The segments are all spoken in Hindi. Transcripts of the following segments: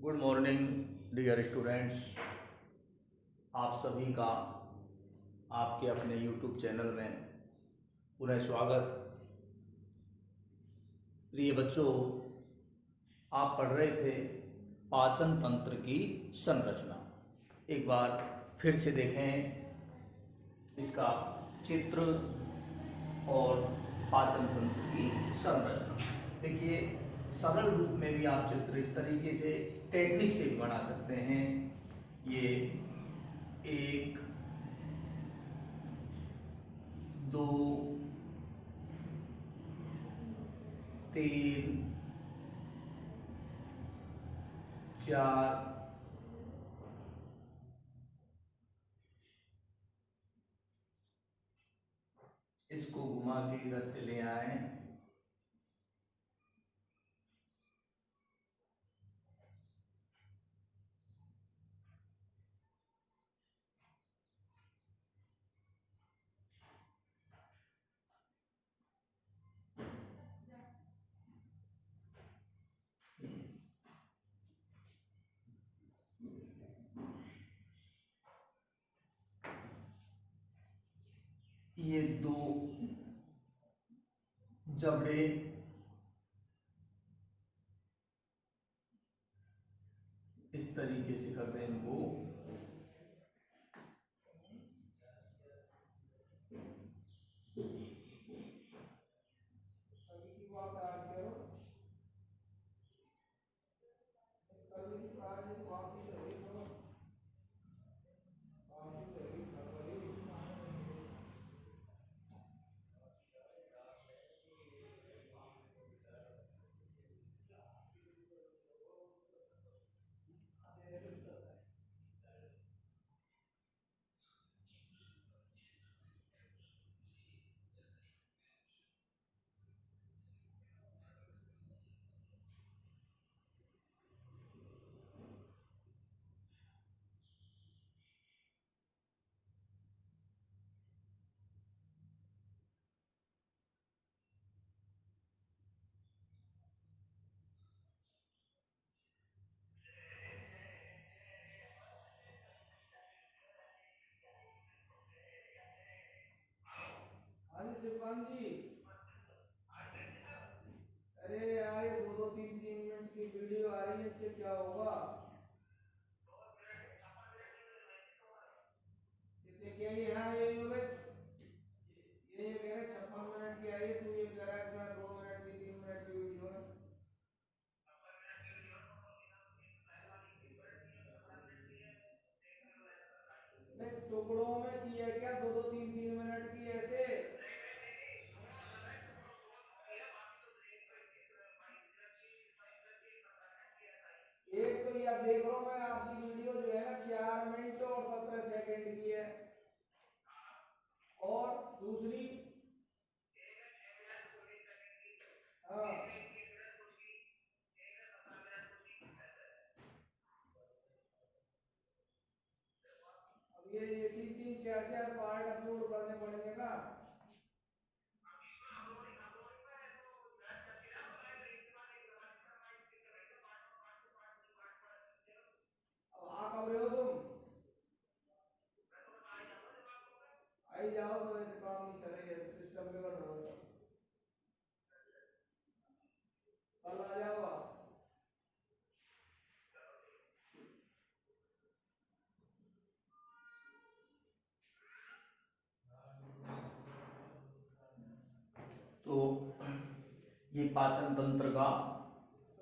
Good morning dear students. आप सभी का आपके अपने यूट्यूब चैनल में पुनः स्वागत। प्रिय बच्चों, आप पढ़ रहे थे पाचन तंत्र की संरचना। एक बार फिर से देखें इसका चित्र और पाचन तंत्र की संरचना। देखिए, सरल रूप में भी आप चित्र इस तरीके से टेक्निक से भी बना सकते हैं। ये 1, 2, 3, 4, इसको घुमा के इधर से ले आए, ये 2 जबड़े इस तरीके से कर दें इनको। हाँ जी शिवकांत जी। अरे यार, ये 2-2 3-3 मिनट की वीडियो आ रही है, इससे क्या होगा? इससे क्या ये हाँ ये योगेश, ये कह रहे 56 मिनट की आई है, तू ये कह रहा है सर 2 मिनट की 3 मिनट की वीडियो है। नहीं, टुकड़ों में की है क्या? 2-2 3-3 मिनट की ऐसे? एक तो यह देख लो, मैं आपकी वीडियो जो है ना 4 मिनट और 17 सेकंड की है, और दूसरी हाँ। अब ये 3-3 4-4 पार्ट अपलोड करने पड़ेंगे ना। अब आ कब रहे हो तुम? आई जाओ, तो ऐसे काम नहीं चलेगा, सिस्टम बिगड़ रहा है सब। कल आ जाओ आप। तो ये पाचन तंत्र का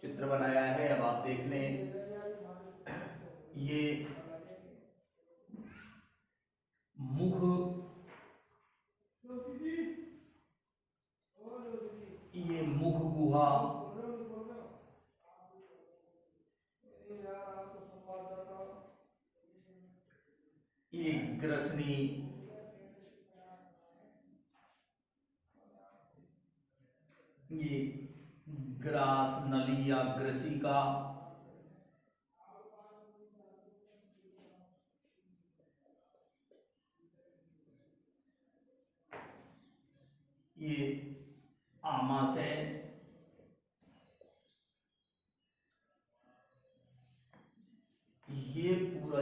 चित्र बनाया है। अब आप देख लें, ये मुख, ये मुख गुहा, ये ग्रसनी, ये ग्रास नली या ग्रसिका, ये आमाशय,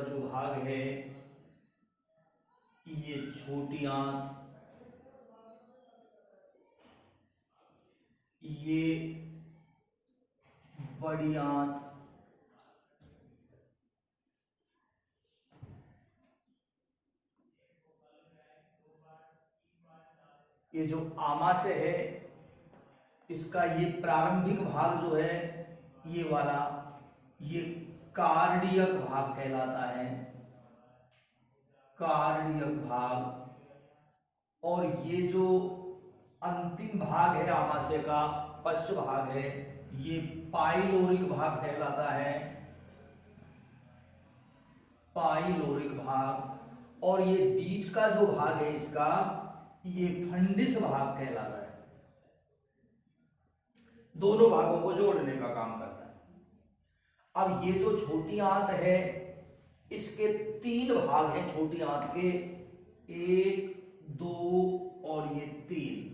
ऊपर जो भाग है ये छोटी आंत, ये बड़ी आंत, ये जो आमाशय है इसका ये प्रारंभिक भाग जो है ये वाला, ये कार्डियक भाग कहलाता है, कार्डियक भाग। और ये जो अंतिम भाग है आमाशय का, पश्च भाग है, ये पाइलोरिक भाग कहलाता है, पाइलोरिक भाग। और ये बीच का जो भाग है इसका, ये फंडिस भाग कहलाता है। दोनों भागों को जोड़ने का काम करता है। अब ये जो छोटी आंत है इसके 3 भाग हैं छोटी आंत के, 1, 2 और ये 3।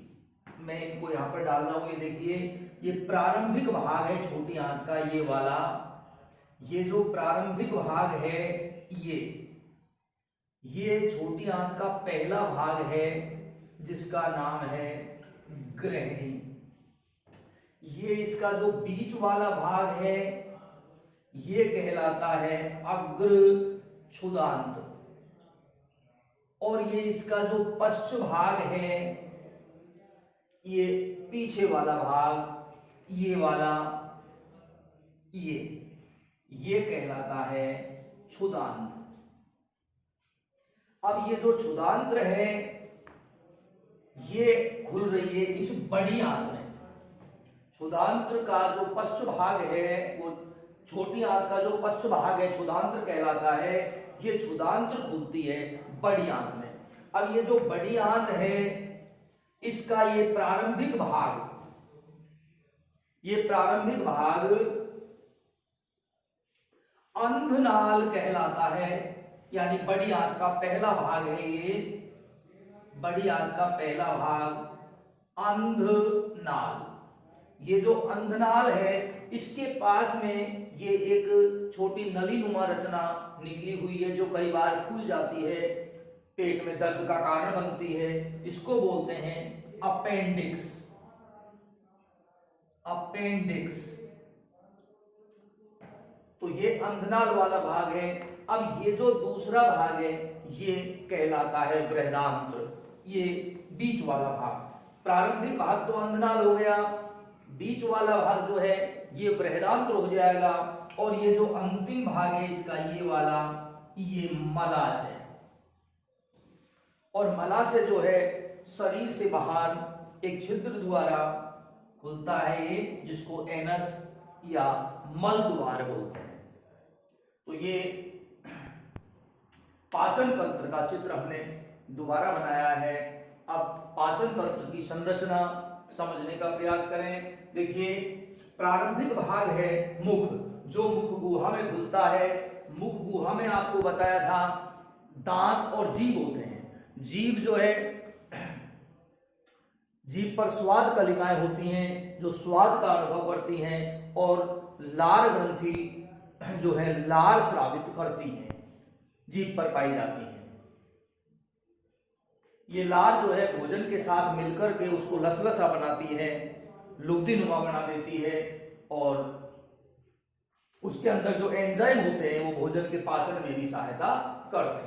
मैं इनको यहां पर डाल रहा हूं। ये देखिए, ये प्रारंभिक भाग है छोटी आंत का, ये वाला। ये जो प्रारंभिक भाग है ये छोटी आंत का पहला भाग है जिसका नाम है ग्रहणी। ये इसका जो बीच वाला भाग है ये कहलाता है अग्र क्षुदांत। और ये इसका जो पश्च भाग है, ये पीछे वाला भाग, ये वाला, ये कहलाता है क्षुदांत। अब ये जो क्षुदांत्र है ये खुल रही है इस बड़ी आंत में। क्षुदांत्र का जो पश्च भाग है, वो छोटी आंत का जो पश्च भाग है क्षुदांत्र कहलाता है। ये क्षुदांत्र खुलती है बड़ी आंत में। अब ये जो बड़ी आंत है इसका ये प्रारंभिक भाग, अंधनाल कहलाता है। यानी बड़ी आंत का पहला भाग है ये, बड़ी आंत का पहला भाग अंधनाल। ये जो अंधनाल है इसके पास में ये एक छोटी नलीनुमा रचना निकली हुई है जो कई बार फूल जाती है, पेट में दर्द का कारण बनती है। इसको बोलते हैं अपेंडिक्स। अपेंडिक्स। तो ये अंधनाल वाला भाग है। अब ये जो दूसरा भाग है ये कहलाता है बृहदांत्र। ये बीच वाला भाग, प्रारंभिक भाग तो अंधनाल हो गया, बीच वाला भाग जो है ये बृहदांत्र हो जाएगा। और ये जो अंतिम भाग है इसका, ये वाला, ये मलाशय। और मलाशय जो है शरीर से बाहर एक छिद्र द्वारा खुलता है ये, जिसको एनस या मल द्वार बोलते हैं। तो ये पाचन तंत्र का चित्र हमने दोबारा बनाया है। अब पाचन तंत्र की संरचना समझने का प्रयास करें। देखिए, प्रारंभिक भाग है मुख, जो मुख गुहा में खुलता है। मुख गुहा में आपको बताया था दांत और जीभ होते हैं। जीभ जो है, जीभ पर स्वाद कलिकाएं होती हैं जो स्वाद का अनुभव करती हैं, और लार ग्रंथि जो है लार स्रावित करती हैं, जीभ पर पाई जाती है। ये लार जो है भोजन के साथ मिलकर के उसको लसलसा बनाती है, लुगदी-नुमा बना देती है, और उसके अंदर जो एंजाइम होते हैं वो भोजन के पाचन में भी सहायता करते हैं।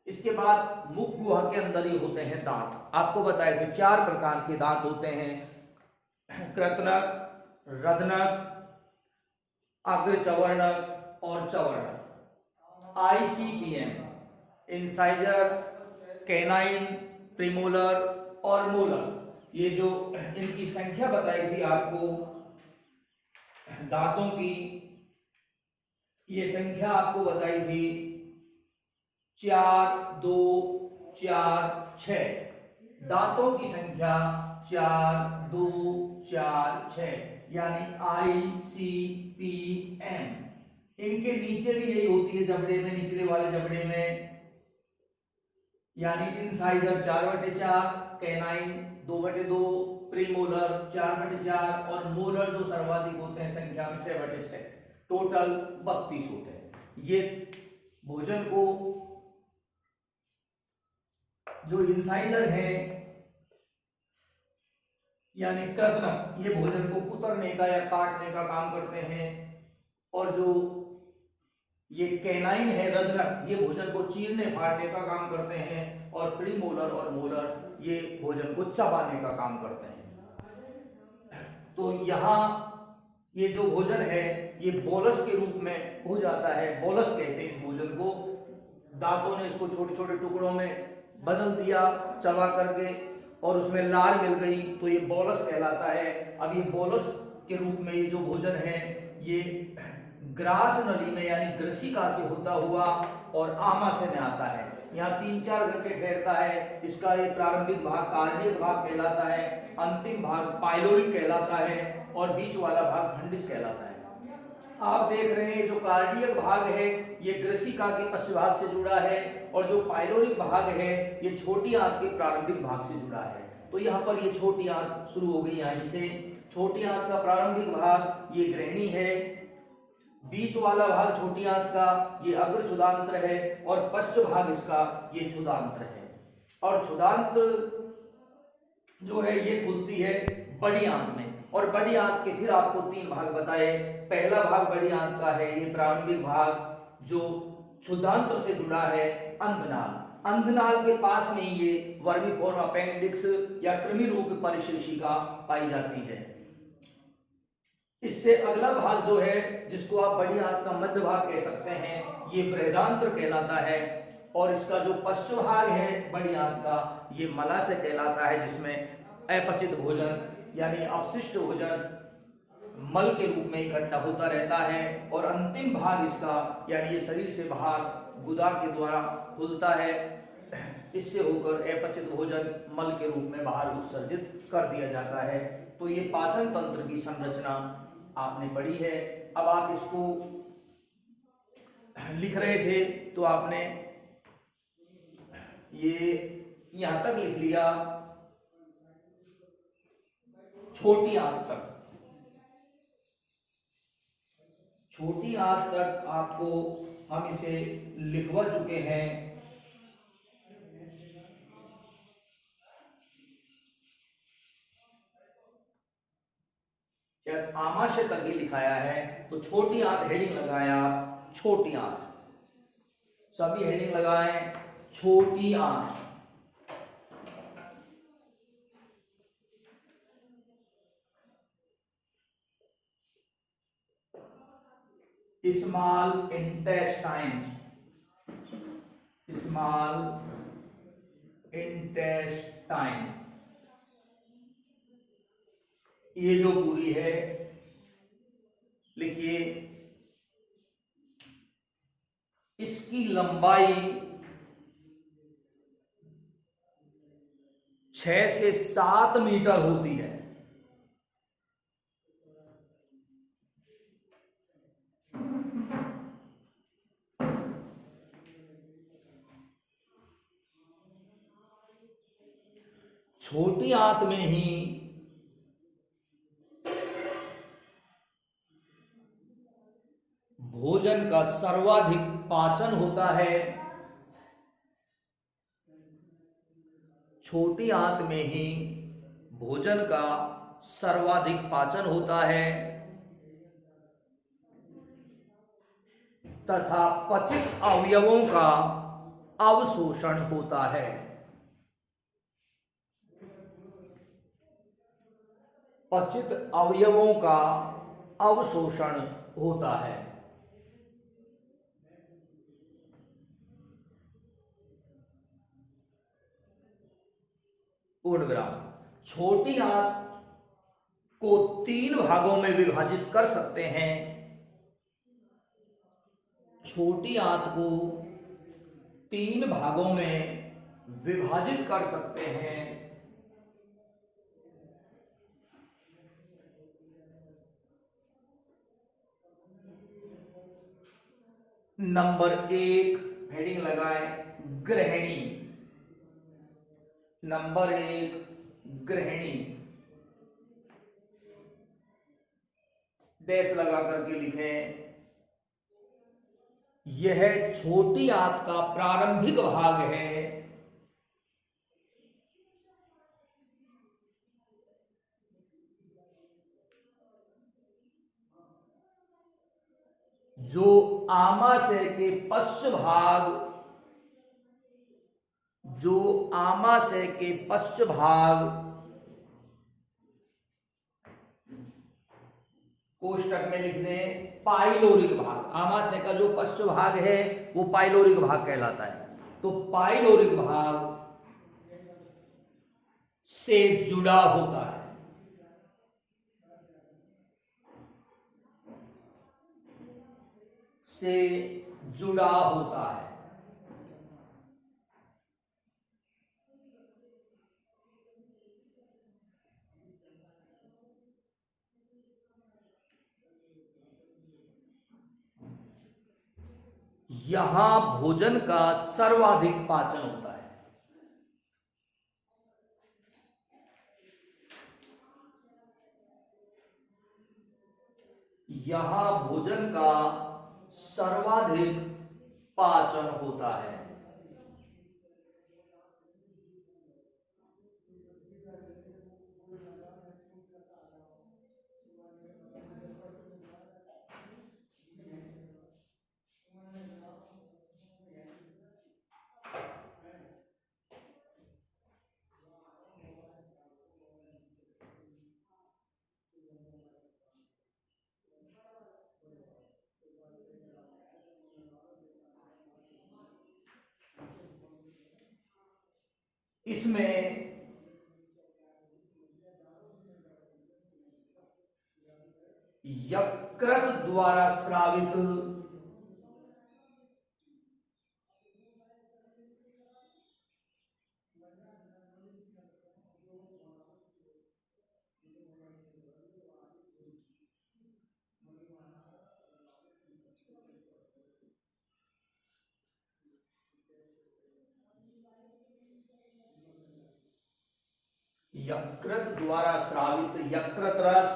इसके बाद मुख गुहा के अंदर ही होते हैं दांत। आपको बताया कि 4 प्रकार के दांत होते हैं, कृतनक, रदनक, अग्रचवर्णक और चवर्णक। ICPM, इंसाइजर, कैनाइन, प्रीमोलर और मोलर, ये जो इनकी संख्या बताई थी आपको दांतों की, ये संख्या आपको बताई थी 4, 2, 4, 6। दांतों की संख्या 4, 2, 4, 6, यानी ICPM। इनके नीचे भी यही होती है जबड़े में, निचले वाले जबड़े में, यानी इंसाइजर 4/4, कैनाइन 2/2, प्रीमोलर 4/4 और मोलर जो सर्वाधिक होते हैं संख्या में 6/6। टोटल 32 होते हैं। ये भोजन को जो इंसाइजर है यानी कृंतक, ये भोजन को कुतरने का या काटने का काम करते हैं, और जो ये कैनाइन है रदनक, ये भोजन को चीरने फाड़ने का काम करते हैं, और प्रीमोलर और मोलर ये भोजन को चबाने का काम करते हैं। तो यहाँ ये जो भोजन है ये बोलस के रूप में हो जाता है, बोलस कहते हैं इस भोजन को। दांतों ने इसको छोटे छोटे टुकड़ों में बदल दिया चबा करके, और उसमें लार मिल गई, तो ये बोलस कहलाता है। अब ये बोलस के रूप में ये जो भोजन है ये ग्रास नली में यानी ग्रसिका से होता हुआ और आमाशय में आता है। यहाँ 3-4 घंटे ठहरता है। इसका ये प्रारंभिक भाग कार्डियक भाग कहलाता है, अंतिम भाग पाइलोरिक कहलाता है, और बीच वाला भाग फंडिस कहलाता है। आप देख रहे हैं जो कार्डियक भाग है ये ग्रसिका के पश्च भाग से जुड़ा है, और जो पाइलोरिक भाग है ये छोटी आंत के प्रारंभिक भाग से जुड़ा है। तो यहाँ पर ये छोटी आंत शुरू हो गई यहीं से। छोटी आंत का प्रारंभिक भाग ये ग्रहणी है, बीच वाला भाग छोटी आंत का ये अग्र क्षुदांत्र है, और पश्च भाग इसका ये क्षुदांत्र है। और क्षुदांत्र जो है ये खुलती है बड़ी आंत में, और बड़ी आंत के फिर आपको 3 भाग बताए। पहला भाग बड़ी आंत का है ये प्रारंभिक भाग जो क्षुदांत्र से जुड़ा है अंधनाल। अंधनाल के पास में ये वर्मीफॉर्म अपेंडिक्स या कृमि रूप परिशिष्टिका पाई जाती है। इससे अगला भाग जो है जिसको आप बड़ी आंत का मध्य भाग कह सकते हैं ये बृहदांत्र कहलाता है, और इसका जो पश्च भाग है बड़ी आंत का ये मलाशय कहलाता है, जिसमें अपचित भोजन यानी अपशिष्ट भोजन मल के रूप में इकट्ठा होता रहता है। और अंतिम भाग इसका यानी ये शरीर से बाहर गुदा के द्वारा खुलता है, इससे होकर अपचित भोजन मल के रूप में बाहर उत्सर्जित कर दिया जाता है। तो ये पाचन तंत्र की संरचना आपने पढ़ी है। अब आप इसको लिख रहे थे तो आपने ये यहां तक लिख लिया छोटी आंत तक। छोटी आंत तक आपको हम इसे लिखवा चुके हैं। शायद आमाशय तक ही लिखाया है, तो छोटी आंत हेडिंग लगाया छोटी आंत, सभी हेडिंग लगाए छोटी आंत। स्मॉल इंटेस्टाइन, स्मॉल इंटेस्टाइन, ये जो पूरी है लिखिए, इसकी लंबाई 6 से 7 मीटर होती है। छोटी आंत में ही भोजन का सर्वाधिक पाचन होता है। छोटी आंत में ही भोजन का सर्वाधिक पाचन होता है तथा पचित अवयवों का अवशोषण होता है। पचित अवयवों का अवशोषण होता है। पूर्ण विराम। छोटी आंत को 3 भागों में विभाजित कर सकते हैं। छोटी आंत को 3 भागों में विभाजित कर सकते हैं। नंबर 1 हेडिंग लगाएं ग्रहणी। नंबर 1 ग्रहणी, डैश लगा करके लिखें। यह छोटी आंत का प्रारंभिक भाग है जो आमाशय के पश्च भाग कोष्टक में लिख दें पाइलोरिक भाग। आमाशय का जो पश्च भाग है वो पाइलोरिक भाग कहलाता है। तो पाइलोरिक भाग से जुड़ा होता है। यहां भोजन का सर्वाधिक पाचन होता है। यहां भोजन का सर्वाधिक पाचन होता है। इसमें यकृत द्वारा स्रावित यकृत रस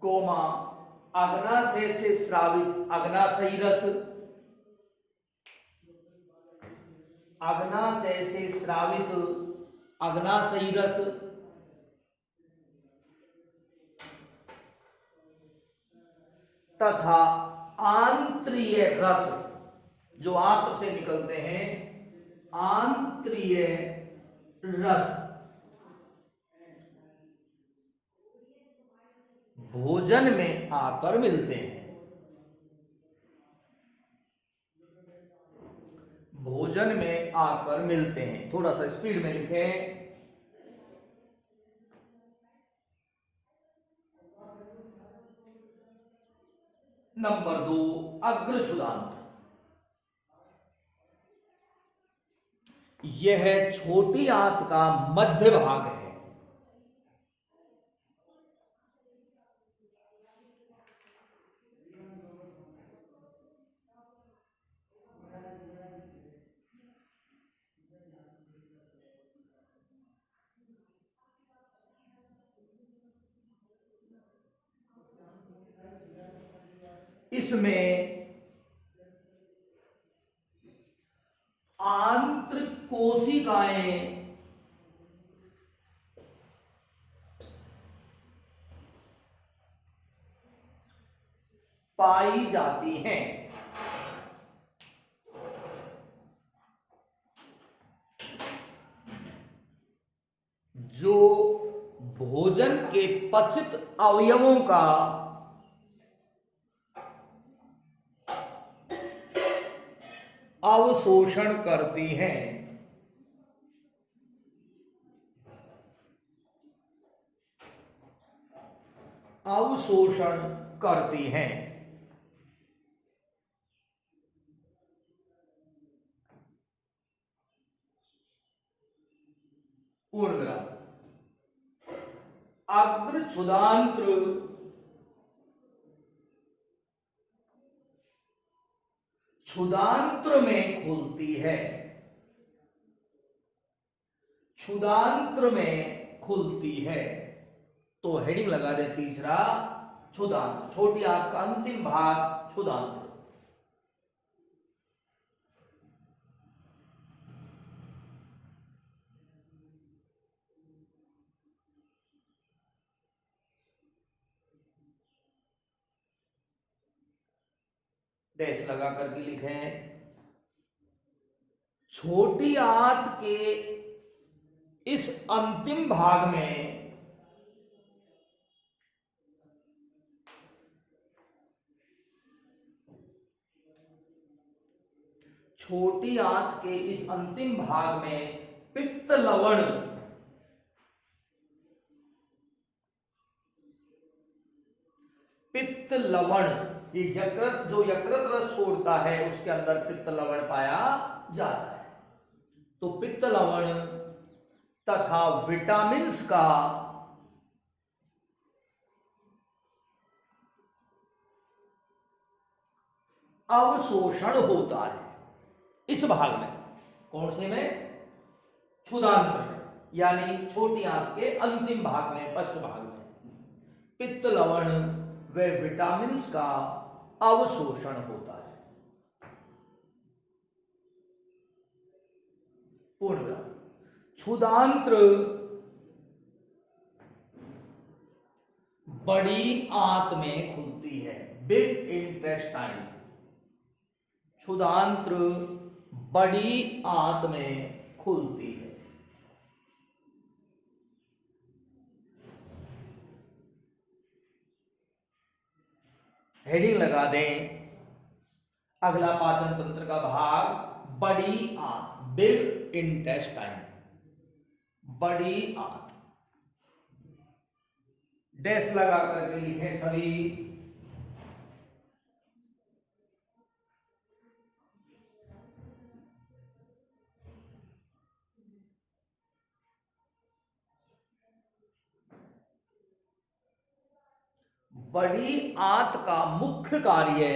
कोमा अग्नाशय से स्रावित अग्नाशयी रस, अग्नाशय से स्रावित अग्नाशयी रस तथा आंत्रीय रस, जो आंत्र से निकलते हैं आंत्रीय रस भोजन में आकर मिलते हैं। भोजन में आकर मिलते हैं। थोड़ा सा स्पीड में लिखें। नंबर 2 अग्रछुदांत्र। यह छोटी आंत का मध्य भाग है। इसमें आंतरिक कोशिकाएं पाई जाती हैं। जो भोजन के पचित अवयवों का अवशोषण करती हैं। अवशोषण करती हैं। पूर्णविराम। अग्रछुदांत्र क्षुदांत्र में खुलती है, क्षुदांत्र में खुलती है। तो हेडिंग लगा दे तीसरा, क्षुदांत्र, छोटी आंत का अंतिम भाग क्षुदांत्र। डैश लगा करके लिखें, छोटी आंत के इस अंतिम भाग में छोटी आंत के इस अंतिम भाग में पित्त लवण पित्त लवण, ये यकृत जो यकृत रस छोड़ता है उसके अंदर पित्त लवण पाया जाता है। तो पित्त लवण तथा विटामिन्स का अवशोषण होता है इस भाग में। कौन से में? क्षुदांत्र में, यानी छोटी आंत के अंतिम भाग में, पश्च भाग में पित्त लवण व विटामिन्स का अवशोषण होता है। पूर्ण विराम। क्षुदांत्र बड़ी आंत में खुलती है, बिग इंटेस्टाइन। क्षुदांत्र बड़ी आंत में खुलती है। हेडिंग लगा दें, अगला पाचन तंत्र का भाग बड़ी आंत, बिग इंटेस्टाइन, बड़ी आंत। डैश लगा करके लिखें सभी। बड़ी आंत का मुख्य कार्य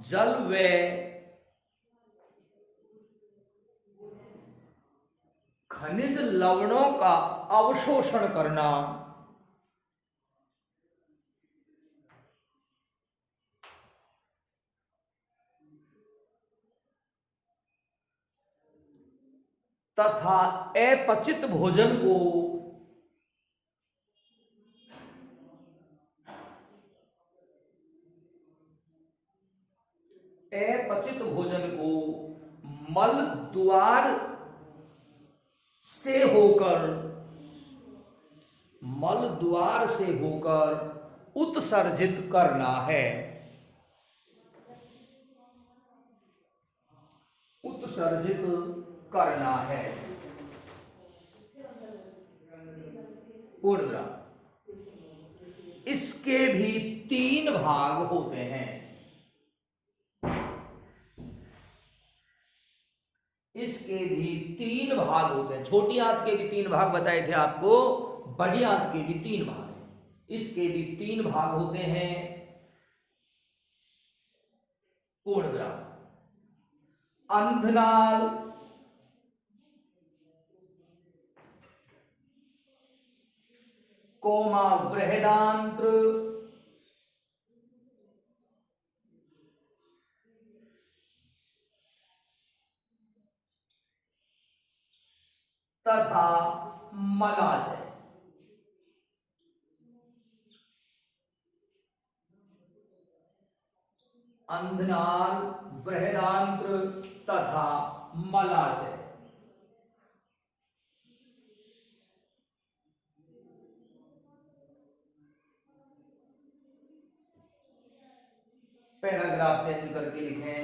जल व खनिज लवणों का अवशोषण करना तथा अपचित भोजन को अपचित भोजन को मल द्वार से होकर उत्सर्जित करना है, उत्सर्जित करना है। पूर्ण विराम। इसके भी 3 भाग होते हैं, इसके भी 3 भाग होते हैं। छोटी आंत के भी 3 भाग बताए थे आपको, बड़ी आंत के भी 3 भाग हैं, इसके भी 3 भाग होते हैं। पूर्ण विराम। अंधनाल, कोमा बृहदांत्र, तथा मलाशय। अंधनाल, बृहदांत्र तथा मलाशय। पैराग्राफ चेंज करके लिखें,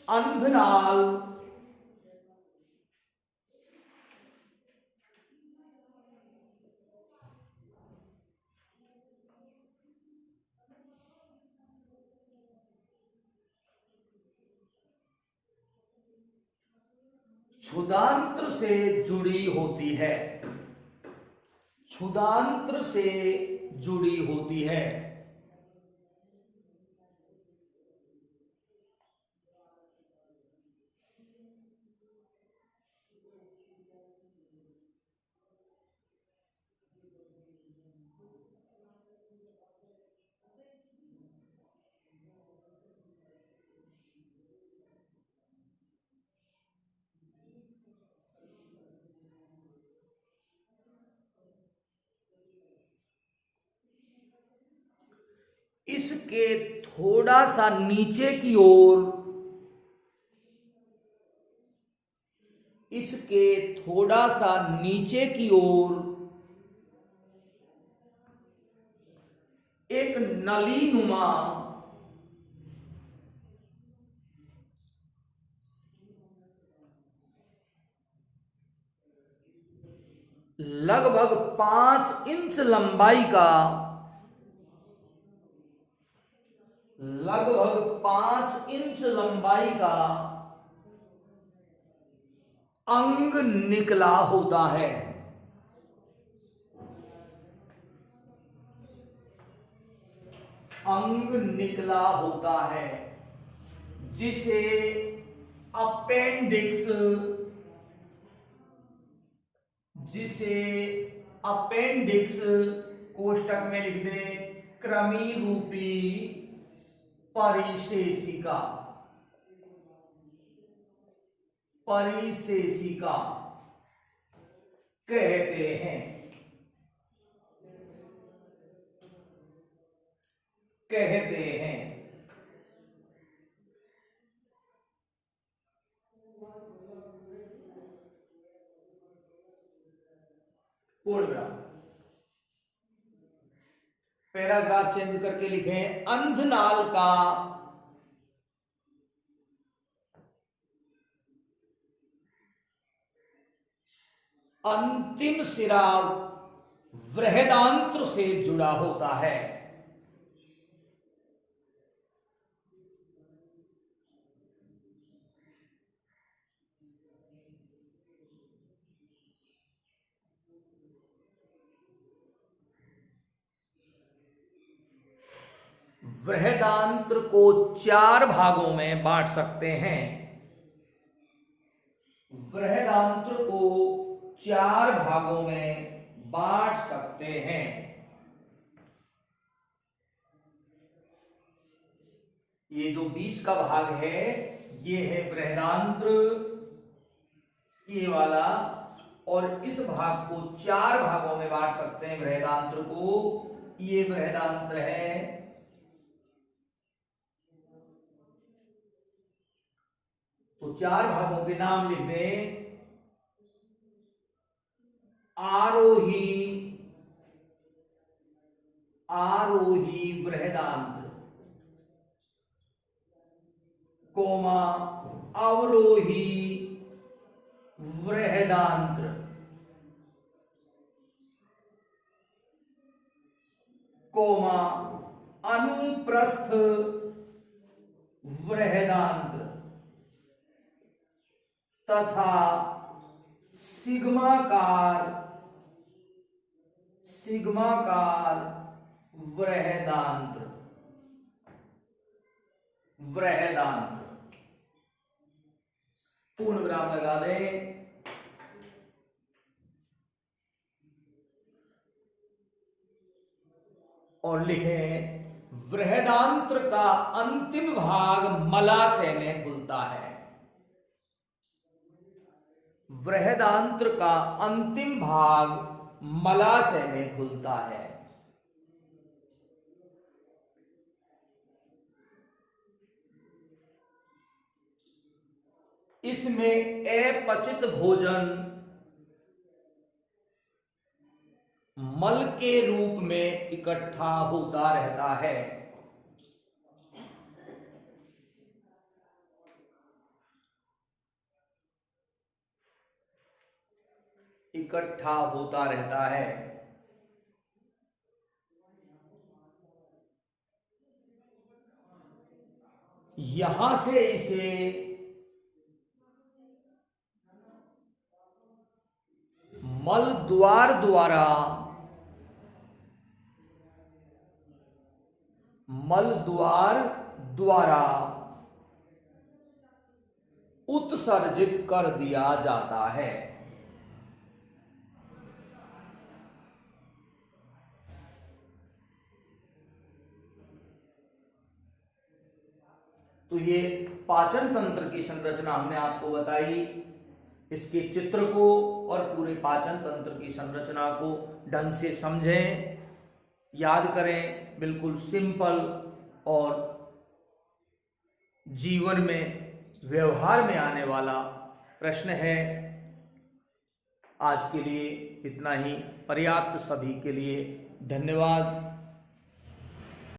अंधनाल क्षुदांत्र से जुड़ी होती है, क्षुदांत्र से जुड़ी होती है। इसके थोड़ा सा नीचे की ओर, इसके थोड़ा सा नीचे की ओर एक नली नुमा लगभग 5 इंच लंबाई का, लगभग 5 इंच लंबाई का अंग निकला होता है। अंग निकला होता है जिसे अपेंडिक्स, जिसे अपेंडिक्स कोष्टक में लिख दे कृमि रूपी परिशेषिका, परिशेषिका कहते हैं, कहते हैं। पूर्ण विराम। पैराग्राफ चेंज करके लिखें, अंधनाल का अंतिम सिरा बृहदांत्र से जुड़ा होता है। बृहदांत्र को 4 भागों में बांट सकते हैं। बृहदांत्र को 4 भागों में बांट सकते हैं। ये जो बीच का भाग है ये है बृहदांत्र, ये वाला, और इस भाग को 4 भागों में बांट सकते हैं बृहदांत्र को। ये बृहदांत्र है, तो 4 भागों के नाम लिख दें, आरोही, आरोही बृहदांत्र, कोमा अवरोही बृहदांत्र, कोमा अनुप्रस्थ बृहदांत्र तथा सिग्माकार, सिग्माकार बृहदांत्र, बृहदांत्र। पूर्ण विराम लगा दें। और लिखें, बृहदांत्र का अंतिम भाग मलाशय में खुलता है। बृहदांत्र का अंतिम भाग मलाशय में खुलता है। इसमें अपचित भोजन मल के रूप में इकट्ठा होता रहता है। इकट्ठा होता रहता है। यहां से इसे मल द्वार द्वारा उत्सर्जित कर दिया जाता है। तो ये पाचन तंत्र की संरचना हमने आपको बताई। इसके चित्र को और पूरे पाचन तंत्र की संरचना को ढंग से समझें, याद करें। बिल्कुल सिंपल और जीवन में व्यवहार में आने वाला प्रश्न है। आज के लिए इतना ही पर्याप्त। सभी के लिए धन्यवाद।